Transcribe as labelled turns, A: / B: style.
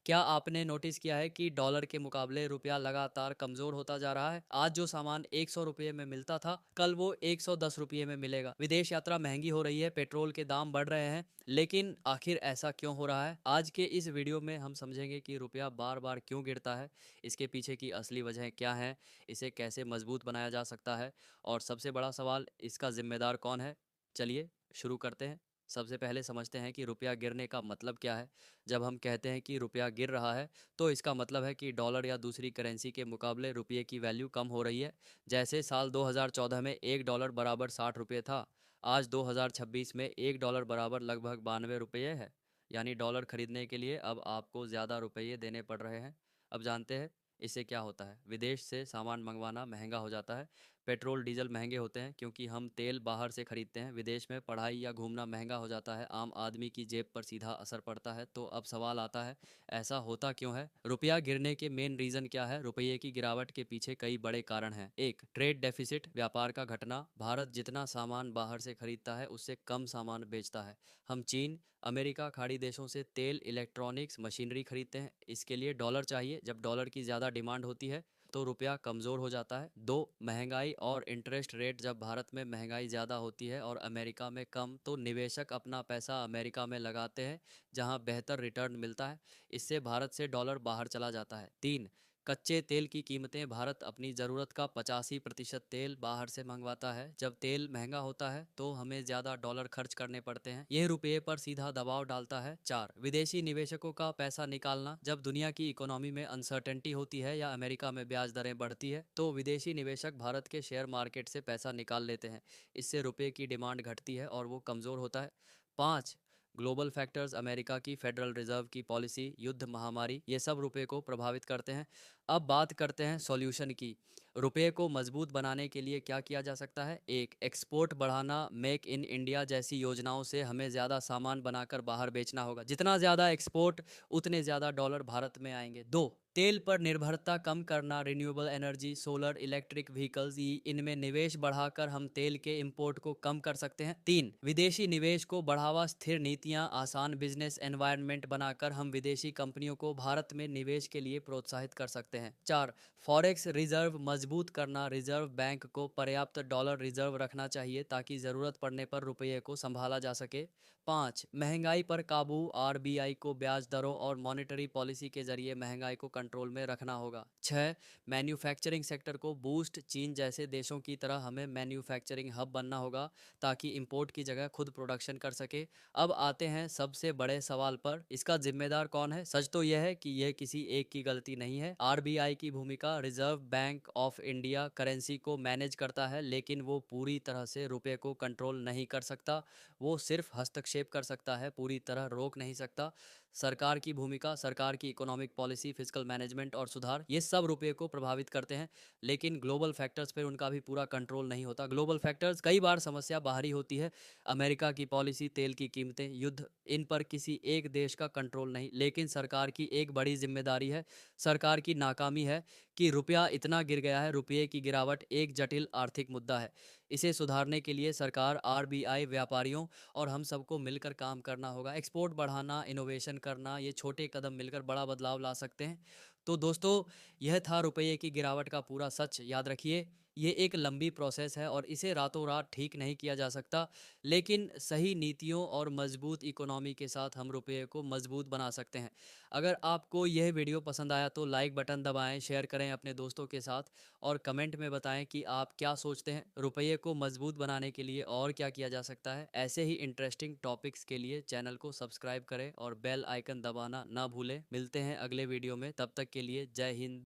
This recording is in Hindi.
A: क्या आपने नोटिस किया है कि डॉलर के मुकाबले रुपया लगातार कमजोर होता जा रहा है। आज जो सामान 100 रुपये में मिलता था, कल वो 110 रुपये में मिलेगा। विदेश यात्रा महंगी हो रही है, पेट्रोल के दाम बढ़ रहे हैं, लेकिन आखिर ऐसा क्यों हो रहा है? आज के इस वीडियो में हम समझेंगे कि रुपया बार बार क्यों गिरता है, इसके पीछे की असली वजह क्या है, इसे कैसे मजबूत बनाया जा सकता है, और सबसे बड़ा सवाल, इसका जिम्मेदार कौन है। चलिए शुरू करते हैं। सबसे पहले समझते हैं कि रुपया गिरने का मतलब क्या है। जब हम कहते हैं कि रुपया गिर रहा है, तो इसका मतलब है कि डॉलर या दूसरी करेंसी के मुकाबले रुपये की वैल्यू कम हो रही है। जैसे साल 2014 में एक डॉलर बराबर 60 रुपये था, आज 2026 में एक डॉलर बराबर लगभग 92 रुपये है। यानी डॉलर खरीदने के लिए अब आपको ज़्यादा रुपये देने पड़ रहे हैं। अब जानते हैं इससे क्या होता है। विदेश से सामान मंगवाना महंगा हो जाता है। पेट्रोल डीजल महंगे होते हैं क्योंकि हम तेल बाहर से खरीदते हैं। विदेश में पढ़ाई या घूमना महंगा हो जाता है, आम आदमी की जेब पर सीधा असर पड़ता है। तो अब सवाल आता है, ऐसा होता क्यों है? रुपया गिरने के मेन रीज़न क्या है? रुपये की गिरावट के पीछे कई बड़े कारण हैं। एक, ट्रेड डेफिसिट, व्यापार का घटना। भारत जितना सामान बाहर से खरीदता है, उससे कम सामान बेचता है। हम चीन, अमेरिका, खाड़ी देशों से तेल, इलेक्ट्रॉनिक्स, मशीनरी खरीदते हैं। इसके लिए डॉलर चाहिए। जब डॉलर की ज़्यादा डिमांड होती है, तो रुपया कमज़ोर हो जाता है। दो, महंगाई और इंटरेस्ट रेट। जब भारत में महंगाई ज़्यादा होती है और अमेरिका में कम, तो निवेशक अपना पैसा अमेरिका में लगाते हैं, जहां बेहतर रिटर्न मिलता है। इससे भारत से डॉलर बाहर चला जाता है। तीन, कच्चे तेल की कीमतें। भारत अपनी ज़रूरत का 85% तेल बाहर से मंगवाता है। जब तेल महंगा होता है, तो हमें ज़्यादा डॉलर खर्च करने पड़ते हैं। यह रुपये पर सीधा दबाव डालता है। चार, विदेशी निवेशकों का पैसा निकालना। जब दुनिया की इकोनॉमी में अनसर्टेनिटी होती है या अमेरिका में ब्याज दरें बढ़ती है, तो विदेशी निवेशक भारत के शेयर मार्केट से पैसा निकाल लेते हैं। इससे रुपये की डिमांड घटती है और वो कमज़ोर होता है। पाँच, ग्लोबल फैक्टर्स। अमेरिका की फेडरल रिजर्व की पॉलिसी, युद्ध, महामारी, ये सब रुपये को प्रभावित करते हैं। अब बात करते हैं सॉल्यूशन की। रुपये को मजबूत बनाने के लिए क्या किया जा सकता है? एक, एक्सपोर्ट बढ़ाना। मेक इन इंडिया जैसी योजनाओं से हमें ज़्यादा सामान बनाकर बाहर बेचना होगा। जितना ज़्यादा एक्सपोर्ट, उतने ज़्यादा डॉलर भारत में आएंगे। दो, तेल पर निर्भरता कम करना। Renewable energy, solar, electric vehicles, इनमें निवेश बढ़ाकर हम तेल के इंपोर्ट को कम कर सकते हैं। तीन, विदेशी निवेश को बढ़ावा। स्थिर नीतियां, आसान बिजनेस एनवायरनमेंट बनाकर हम विदेशी कंपनियों को भारत में निवेश के लिए प्रोत्साहित कर सकते हैं। चार, फॉरेक्स रिजर्व मजबूत करना। रिजर्व बैंक को पर्याप्त डॉलर रिजर्व रखना चाहिए ताकि ज़रूरत पड़ने पर रुपये को संभाला जा सके। पाँच, महंगाई पर काबू। आरबीआई को ब्याज दरों और मॉनेटरी पॉलिसी के जरिए महंगाई को कंट्रोल में रखना होगा। छः, मैन्युफैक्चरिंग सेक्टर को बूस्ट। चीन जैसे देशों की तरह हमें मैन्युफैक्चरिंग हब बनना होगा ताकि इंपोर्ट की जगह खुद प्रोडक्शन कर सके। अब आते हैं सबसे बड़े सवाल पर, इसका जिम्मेदार कौन है? सच तो यह है कि यह किसी एक की गलती नहीं है। आरबीआई की भूमिका, reserve bank of India currency को मैनेज करता है, लेकिन वो पूरी तरह से रुपये को कंट्रोल नहीं कर सकता। वो सिर्फ हस्तक्षेप कर सकता है, पूरी तरह रोक नहीं सकता। सरकार की भूमिका, सरकार की इकोनॉमिक पॉलिसी, फिजिकल मैनेजमेंट और सुधार, ये सब रुपये को प्रभावित करते हैं, लेकिन ग्लोबल फैक्टर्स पर उनका भी पूरा कंट्रोल नहीं होता। ग्लोबल फैक्टर्स कई बार समस्या बाहरी होती है। अमेरिका की पॉलिसी, तेल की कीमतें, युद्ध, इन पर किसी एक देश का कंट्रोल नहीं, लेकिन सरकार की एक बड़ी जिम्मेदारी है। सरकार की नाकामी है कि रुपया इतना गिर गया है। रुपये की गिरावट एक जटिल आर्थिक मुद्दा है। इसे सुधारने के लिए सरकार, आरबीआई, व्यापारियों और हम सबको मिलकर काम करना होगा। एक्सपोर्ट बढ़ाना, इनोवेशन करना, ये छोटे कदम मिलकर बड़ा बदलाव ला सकते हैं। तो दोस्तों, यह था रुपये की गिरावट का पूरा सच। याद रखिए, ये एक लंबी प्रोसेस है और इसे रातों रात ठीक नहीं किया जा सकता, लेकिन सही नीतियों और मजबूत इकोनॉमी के साथ हम रुपये को मजबूत बना सकते हैं। अगर आपको यह वीडियो पसंद आया तो लाइक बटन दबाएं, शेयर करें अपने दोस्तों के साथ, और कमेंट में बताएं कि आप क्या सोचते हैं, रुपये को मजबूत बनाने के लिए और क्या किया जा सकता है। ऐसे ही इंटरेस्टिंग टॉपिक्स के लिए चैनल को सब्सक्राइब करें और बेल आइकन दबाना ना भूलें। मिलते हैं अगले वीडियो में, तब तक के लिए जय हिंद।